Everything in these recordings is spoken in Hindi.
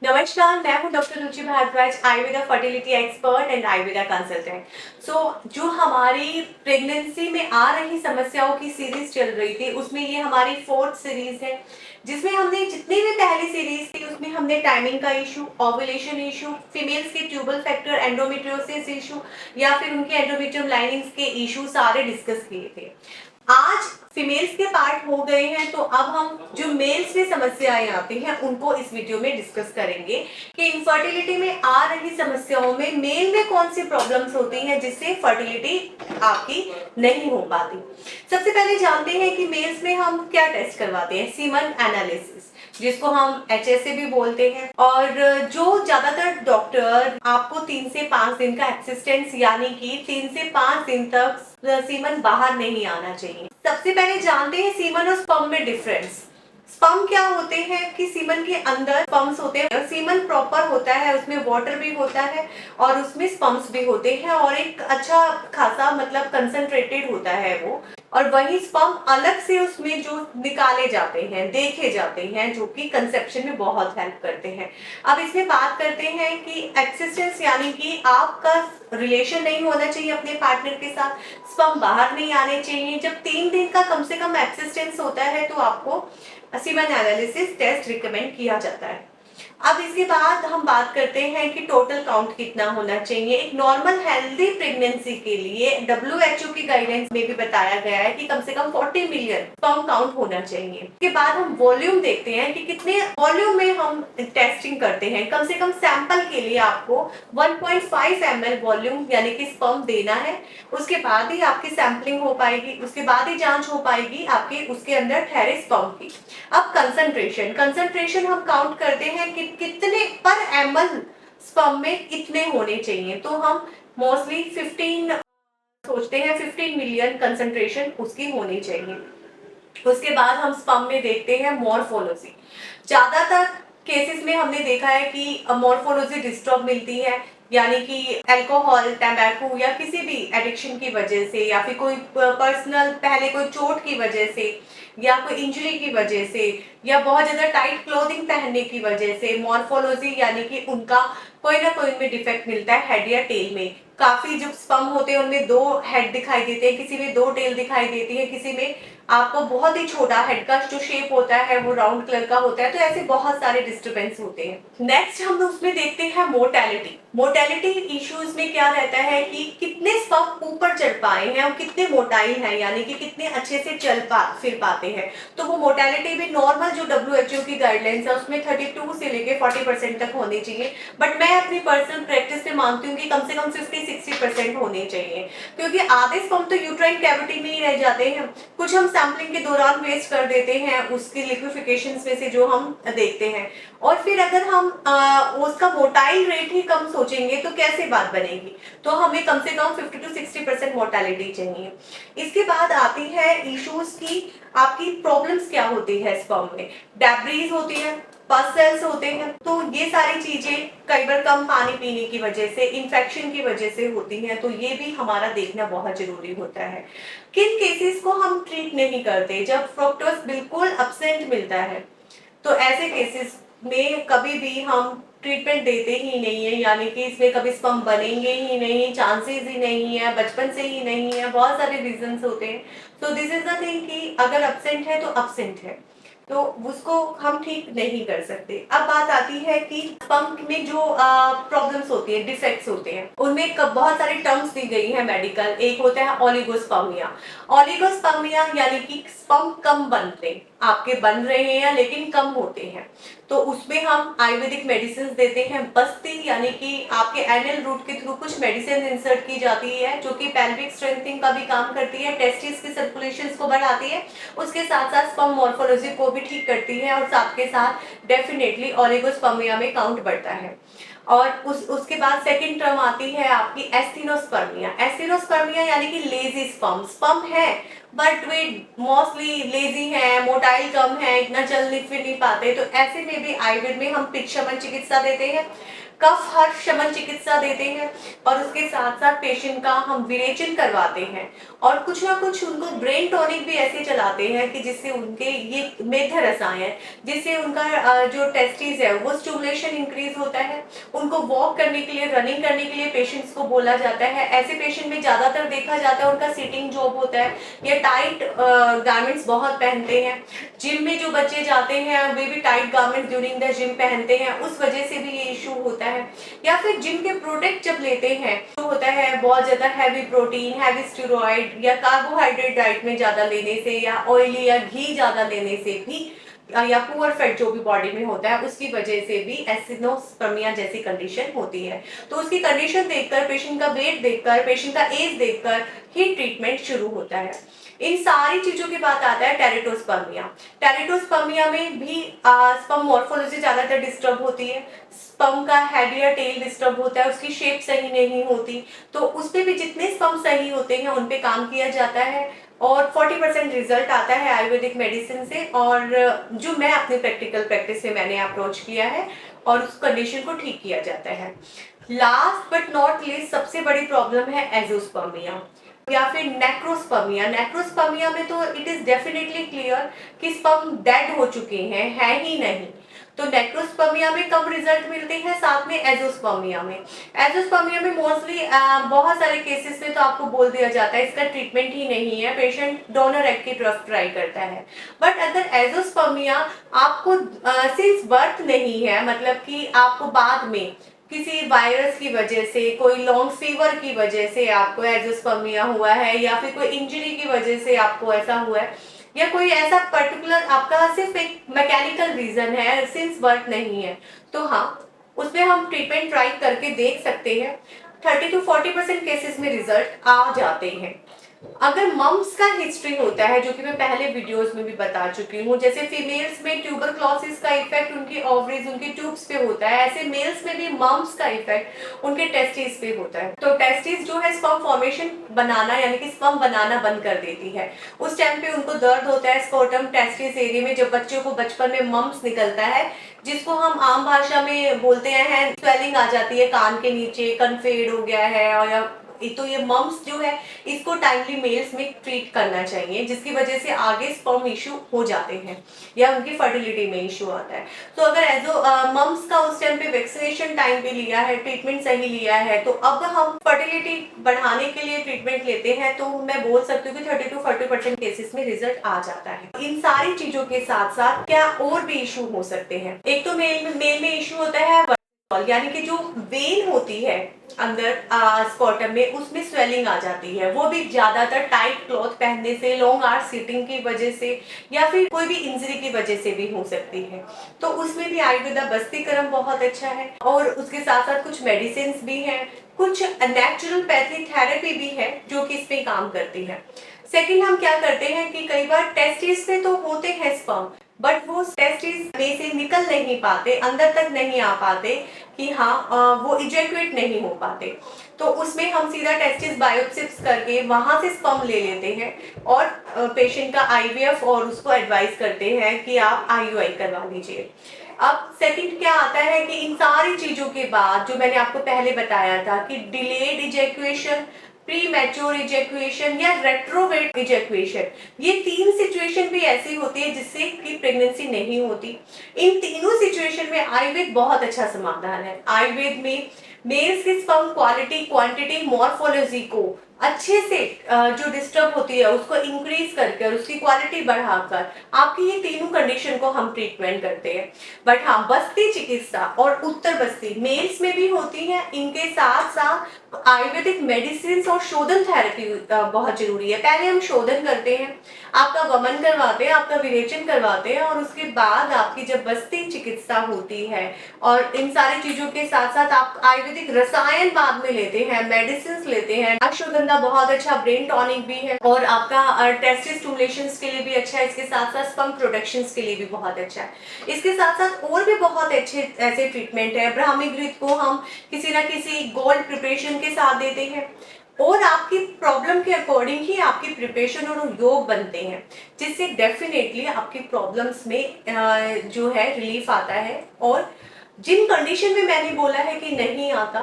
नमस्कार, मैं हूं doctor Ruchi Bhardwaj, Ayurveda fertility expert and Ayurveda consultant. जो हमारी प्रेगनेंसी में आ रही समस्याओं की सीरीज चल रही थी, उसमें ये हमारी फोर्थ सीरीज है, जिसमें हमने जितनी भी पहली सीरीज थी उसमें हमने टाइमिंग का इशू, ओव्यूलेशन इशू, फीमेल्स के ट्यूबल फैक्टर, एंडोमेट्रियोसिस इशू या फिर उनके एंडोमेट्रियम लाइनिंग्स के इशू सारे डिस्कस किए थे। आज फीमेल्स के पार्ट हो गए हैं, तो अब हम जो मेल्स में समस्याएं आती हैं उनको इस वीडियो में डिस्कस करेंगे कि इनफर्टिलिटी में आ रही समस्याओं में मेल में कौन सी प्रॉब्लम्स होती हैं जिससे फर्टिलिटी आपकी नहीं हो पाती। सबसे पहले जानते हैं कि मेल्स में हम क्या टेस्ट करवाते हैं। सीमन एनालिसिस, जिसको हम HSA भी बोलते हैं, और जो ज्यादातर डॉक्टर आपको 3 से 5 दिन का एक्सिस्टेंस यानी कि 3 से 5 दिन तक सीमन बाहर नहीं आना चाहिए। सबसे पहले जानते हैं सीमन और स्पर्म में डिफरेंस। स्पर्म क्या होते हैं कि सीमन के अंदर स्पर्म्स होते हैं। सीमन प्रॉपर होता है, उसमें वाटर भी होता है और उसमें स्पर्म्स भी होते हैं और एक अच्छा खासा मतलब कंसंट्रेटेड होता है वो। और वही स्पर्म अलग से उसमें जो निकाले जाते हैं, देखे जाते हैं, जो कि कंसेप्शन में बहुत हेल्प करते हैं। अब इसमें बात करते हैं कि एक्सिस्टेंस यानी कि आपका रिलेशन नहीं होना चाहिए अपने पार्टनर के साथ, स्पर्म बाहर नहीं आने चाहिए। जब 3 दिन का कम से कम एक्सिस्टेंस होता है तो आपको सीमन एनालिसिस टेस्ट रिकमेंड किया जाता है। अब इसके बाद हम बात करते हैं कि टोटल काउंट कितना होना चाहिए। एक नॉर्मल हेल्दी प्रेगनेंसी के लिए WHO की गाइडेंस में भी बताया गया है कि कम से कम 40 मिलियन स्पर्म काउंट होना चाहिए। इसके बाद हम वॉल्यूम देखते हैं कि कितने वॉल्यूम में हम टेस्टिंग करते हैं। कम से कम सैंपल के लिए आपको 1.5 ml वॉल्यूम यानी कि स्पर्म देना है। उसके बाद ही आपकी सैंपलिंग हो पाएगी, उसके बाद ही जांच हो पाएगी आपके उसके अंदर ठहरे स्पर्म की। अब कंसंट्रेशन हम काउंट करते हैं कि कितने पर ml स्पर्म में कितने होने चाहिए। तो हम मोस्टली 15 सोचते हैं, 15 मिलियन कंसंट्रेशन उसकी होनी चाहिए। उसके बाद हम स्पर्म में देखते हैं मॉर्फोलॉजी। ज्यादातर केसेस में हमने देखा है कि मॉर्फोलॉजी डिस्टर्ब मिलती है, यानी कि अल्कोहल, टैम्बैको या किसी भी एडिक्शन की वजह से, या फिर कोई पर्सनल पहले कोई चोट की वजह से, या कोई इंजरी की वजह से, या बहुत ज्यादा टाइट क्लोथिंग पहनने की वजह से मॉर्फोलॉजी यानी कि उनका कोई ना कोई में डिफेक्ट मिलता है हेड या टेल में। काफी जो स्पर्म होते हैं उनमें 2 हेड दिखाई देते हैं, किसी में 2 टेल दिखाई देती है, किसी में आपको बहुत ही छोटा हेड का जो शेप होता है वो राउंड कलर का होता है। तो ऐसे बहुत सारे डिस्टरबेंस होते हैं। नेक्स्ट हम उसमें देखते हैं मोर्टेलिटी इश्यूज में क्या रहता है कि कितने स्पर्म ऊपर चढ़ पाए हैं और कितने मोटाइल हैं, यानी कि कितने अच्छे से फिर पाते हैं। तो वो मोर्टेलिटी भी नॉर्मल जो WHO की गाइडलाइंस है उसमें 32 से लेके 40% तक होनी चाहिए, बट मैं अपनी पर्सनल प्रैक्टिस में मानती हूँ कि कम से कम 50-60% होनी चाहिए, क्योंकि आधे स्पर्म तो यूट्राइन कैविटी में ही रह जाते हैं। कुछ हम सैम्पलिंग के दौरान वेस्ट कर देते हैं उसकी लिक्विफिकेशन में से जो हम देखते हैं, और फिर अगर हम उसका मोटाइल रेट ही कम सोचेंगे तो कैसे बात बनेगी। तो हमें कम से कम 50-60% मोर्टेलिटी चाहिए। इसके बाद आती है इश्यूज की आपकी प्रॉब्लम्स क्या होती है स्पर्म में। डेब्रीज होती है, पस सेल्स होते हैं, तो ये सारी चीजें कई बार कम पानी पीने की वजह से, इन्फेक्शन की वजह से होती हैं, तो ये भी हमारा देखना बहुत जरूरी होता है। किन केसेस को हम ट्रीट नहीं करते, जब फ्रुक्टोज बिल्कुल एब्सेंट मिलता है, तो ऐसे केसेस में कभी भी हम ट्रीटमेंट देते ही नहीं है, यानी कि इसमें कभी स्पर्म बनेंगे ही नहीं, चांसेस ही नहीं है, बचपन से ही नहीं है, बहुत सारे रीजंस होते हैं। तो दिस इज द थिंग कि अगर एब्सेंट है तो एब्सेंट है, तो उसको हम ठीक नहीं कर सकते। अब बात आती है कि स्पर्म में जो प्रॉब्लम्स होती है, डिफेक्ट्स होते हैं, उनमें बहुत सारे टर्म्स दी गई है मेडिकल। एक होता है ओलिगोस्पर्मिया यानी कि स्पर्म कम बनते, आपके बन रहे हैं लेकिन कम होते हैं, तो उसमें हम आयुर्वेदिक मेडिसिन देते हैं। बस्ती यानी कि आपके एनल रूट के थ्रू कुछ मेडिसिन इंसर्ट की जाती है जो कि पेल्विक स्ट्रेंथनिंग का भी काम करती है, टेस्टिस की सर्कुलेशन को बढ़ाती है, उसके साथ साथ स्पर्म मॉर्फोलॉजी को भी ठीक करती है, और साथ के साथ डेफिनेटली ओलिगोस्पर्मिया में काउंट बढ़ता है। और उसके बाद सेकंड टर्म आती है आपकी एस्थेनोस्पर्मिया यानी कि लेजी स्पर्म है, बट वे मोस्टली लेजी हैं, मोटाइल कम है, इतना चल फिर नहीं पाते, तो ऐसे में भी आयुर्वेद में हम पित्त शमन चिकित्सा देते हैं, कफ हर्ष शमन चिकित्सा देते हैं, और उसके साथ साथ पेशेंट का हम विरेचन करवाते हैं, और कुछ ना कुछ उनको ब्रेन टॉनिक भी ऐसे चलाते हैं कि जिससे उनके ये मेध रसायन, जिससे उनका जो टेस्टिस है वो स्टिमुलेशन इंक्रीज होता है। उनको वॉक करने के लिए, रनिंग करने के लिए पेशेंट्स को बोला जाता है। ऐसे पेशेंट में ज्यादातर देखा जाता है उनका सिटिंग जॉब होता है या टाइट गारमेंट्स बहुत पहनते हैं। जिम में जो बच्चे जाते हैं वे भी tight garments during the gym पहनते हैं, उस वजह से भी ये इशू होता है। या फिर जिम के प्रोडक्ट जब लेते हैं तो होता है बहुत ज्यादा हैवी प्रोटीन, हैवी स्टेरॉइड या कार्बोहाइड्रेट डाइट में ज्यादा लेने से, या ऑयली या घी ज्यादा लेने से भी, या पुअर फैट जो भी बॉडी में होता है उसकी वजह से भी एसिनोस्पर्मिया जैसी कंडीशन होती है। तो उसकी कंडीशन देखकर, पेशेंट का वेट देखकर, पेशेंट का एज देखकर ही ट्रीटमेंट शुरू होता है। इन सारी चीजों के बाद आता है टेरिटोस्पर्मिया। टेरिटोस्पर्मिया में भी स्पर्म मॉर्फोलॉजी ज्यादातर डिस्टर्ब होती है, स्पर्म का हेड या टेल डिस्टर्ब होता है, उसकी शेप सही नहीं होती, तो उस पे भी जितने स्पर्म सही होते हैं उन पे काम किया जाता है, और 40% रिजल्ट आता है आयुर्वेदिक मेडिसिन से, और जो मैं अपनी प्रैक्टिकल प्रैक्टिस से मैंने अप्रोच किया है और उस कंडीशन को ठीक किया जाता है। लास्ट बट नॉट लीस्ट सबसे बड़ी प्रॉब्लम है एजोस्पर्मिया या फिर नेक्रोस्पर्मिया। नेक्रोस्पर्मिया में तो इट इज डेफिनेटली क्लियर कि स्पर्म डेड हो चुके हैं, है ही नहीं। तो नेक्रोस्पर्मिया में कम रिजल्ट मिलते हैं, साथ में एजोस्पर्मिया में। एजोस्पर्मिया में मोस्टली बहुत सारे केसेस में तो आपको बोल दिया जाता है इसका ट्रीटमेंट ही नहीं है, पेशेंट डोनर एग की तरफ ट्राई करता है। बट अगर एजोस्पर्मिया आपको सिंस बर्थ नहीं है, मतलब कि आपको बाद में किसी वायरस की वजह से, कोई लॉन्ग फीवर की वजह से आपको एजोस्पर्मिया हुआ है, या फिर कोई इंजरी की वजह से आपको ऐसा हुआ है, या कोई ऐसा पर्टिकुलर आपका सिर्फ एक मैकेनिकल रीजन है, सिंस बर्थ नहीं है, तो हाँ उसमें हम ट्रीटमेंट ट्राई करके देख सकते हैं। 30 to 40% केसेस में रिजल्ट आ जाते हैं। अगर मम्स का हिस्ट्री होता है, जो कि मैं पहले वीडियोस में भी बता चुकी हूँ, जैसे फीमेल्स में ट्यूबरक्लोसिस का इफेक्ट उनकी ओवरीज, उनकी ट्यूब्स पे होता है, ऐसे मेल्स में भी मम्स का इफेक्ट उनके टेस्टिस पे होता है। तो टेस्टिस जो है स्पर्म फॉर्मेशन बनाना, यानी कि स्पर्म बनाना बंद कर देती है। उस टाइम पे उनको दर्द होता है स्कोटम टेस्टिस एरिया में, जब बच्चों को बचपन में मम्स निकलता है, जिसको हम आम भाषा में बोलते हैं स्वेलिंग आ जाती है कान के नीचे, कनफेड हो गया है, और या तो ये मम्स जो है इसको टाइमली मेल्स में ट्रीट करना चाहिए, जिसकी वजह से आगे स्पर्म इशू हो जाते हैं या उनकी फर्टिलिटी में इशू आता है। तो अगर एजो मम्स का उस टाइम पे वैक्सीनेशन टाइम पे लिया है, ट्रीटमेंट सही लिया है, तो अब हम फर्टिलिटी बढ़ाने के लिए ट्रीटमेंट लेते हैं, तो मैं बोल सकती हूँ कि 30 to 40% केसेस में रिजल्ट आ जाता है। इन सारी चीजों के साथ साथ क्या और भी इशू हो सकते हैं। एक तो मेल में इशू होता है, यानी कि जो वेन होती है अंदर स्कॉटम में, उसमें स्वेलिंग आ जाती है, वो भी ज्यादातर टाइट क्लॉथ पहनने से, लॉन्ग आवर्स सिटिंग की वजह से, या फिर कोई भी इंजरी की वजह से भी हो सकती है। तो उसमें भी आयुर्वेदा बस्तिकरम बहुत अच्छा है, और उसके साथ साथ कुछ मेडिसिन भी हैं, कुछ नेचुरोपैथी थेरेपी भी है जो कि इस पे काम करती है। सेकंड, हम क्या करते हैं कि कई बार टेस्टिस में तो होते हैं स्पर्म, बट वो टेस्टिस में से निकल नहीं पाते, अंदर तक नहीं आ पाते, कि हाँ वो इजेक्यूट नहीं हो पाते। तो उसमें हम सीधा टेस्टिस बायोप्सिस करके वहां से स्पर्म ले लेते हैं, और पेशेंट का आईवीएफ और उसको एडवाइस करते हैं कि आप आईयूआई करवा लीजिए। अब सेकंड क्या आता है कि इन सारी चीजों के बाद, जो मैंने आपको पहले बताया था कि डिलेड इजेक्यूएशन, प्री मैच्योर इजेक्यूएशन या रेट्रोवेट इजेक्यूएशन, ये तीन सिचुएशन भी ऐसी होती है जिससे कि प्रेगनेंसी नहीं होती। इन तीनों सिचुएशन में आयुर्वेद बहुत अच्छा समाधान है। आयुर्वेद में मेल्स की स्पर्म क्वालिटी, क्वांटिटी, मॉर्फोलॉजी को अच्छे से जो डिस्टर्ब होती है उसको इंक्रीज करके और उसकी क्वालिटी बढ़ाकर आपकी ये तीनों कंडीशन को हम ट्रीटमेंट करते हैं। बट हाँ, बस्ती चिकित्सा और उत्तर बस्ती मेल्स में भी होती है, इनके साथ साथ आयुर्वेदिक मेडिसिन और शोधन थेरेपी बहुत जरूरी है। पहले हम शोधन करते हैं, आपका वमन करवाते हैं, आपका विरेचन करवाते हैं, और उसके बाद आपकी जब बस्ती चिकित्सा होती है, और इन सारी चीजों के साथ साथ आप आयुर्वेदिक रसायन बाद में लेते हैं, मेडिसिन लेते हैं। अश्वगंधा बहुत अच्छा ब्रेन टॉनिक भी है, और आपका टेस्टिस स्टिमुलेशन के लिए भी अच्छा है, इसके साथ साथ स्पर्म प्रोडक्शन के लिए भी बहुत अच्छा है। इसके साथ साथ और भी बहुत अच्छे ऐसे ट्रीटमेंट है। ब्राह्मी घृत को हम किसी ना किसी गोल्ड प्रिपरेशन के साथ देते हैं, और आपकी प्रॉब्लम के अकॉर्डिंग ही आपकी प्रिपरेशन और योग बनते हैं, जिससे डेफिनेटली आपकी प्रॉब्लम्स में जो है रिलीफ आता है। और जिन कंडीशन में मैंने बोला है कि नहीं आता,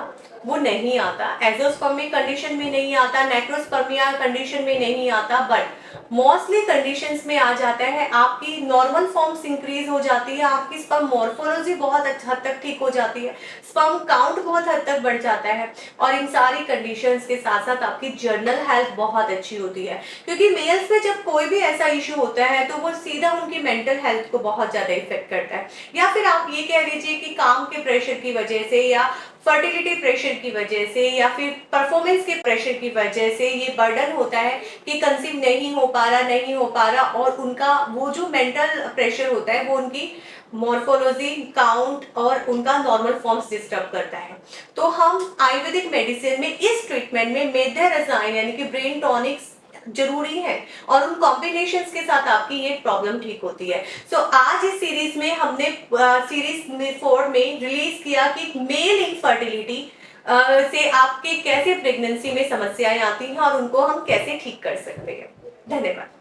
वो नहीं आता, एजोस्पर्मिक कंडीशन में नहीं आता, नेक्रोस्पर्मिया कंडीशन में नहीं आता, बट मोस्टली कंडीशंस में आ जाता है। आपकी नॉर्मल फॉर्म्स इंक्रीज हो जाती है, आपकी स्पर्म मॉर्फोलॉजी बहुत हद तक ठीक हो जाती है, स्पर्म काउंट बहुत हद तक बढ़ जाता है, और इन सारी कंडीशंस के साथ साथ आपकी जर्नल हेल्थ बहुत अच्छी होती है। क्योंकि मेल्स में जब कोई भी ऐसा इशू होता है तो वो सीधा उनकी मेंटल हेल्थ को बहुत ज्यादा इफेक्ट करता है, या फिर आप ये कह लीजिए कि काम के प्रेशर की वजह से, या फर्टिलिटी प्रेशर की वजह से, या फिर परफॉर्मेंस के प्रेशर की वजह से ये बर्डन होता है कि कंसीव नहीं हो पा रहा, और उनका वो जो मेंटल प्रेशर होता है वो उनकी मॉर्फोलॉजी, काउंट और उनका नॉर्मल फॉर्म्स डिस्टर्ब करता है। तो हम आयुर्वेदिक मेडिसिन में इस ट्रीटमेंट में मेधा रसायन यानी कि ब्रेन टॉनिक्स जरूरी है, और उन कॉम्बिनेशंस के साथ आपकी ये प्रॉब्लम ठीक होती है। सो आज इस सीरीज में हमने सीरीज 4 में रिलीज किया कि मेल इनफर्टिलिटी से आपके कैसे प्रेगनेंसी में समस्याएं आती हैं और उनको हम कैसे ठीक कर सकते हैं। धन्यवाद।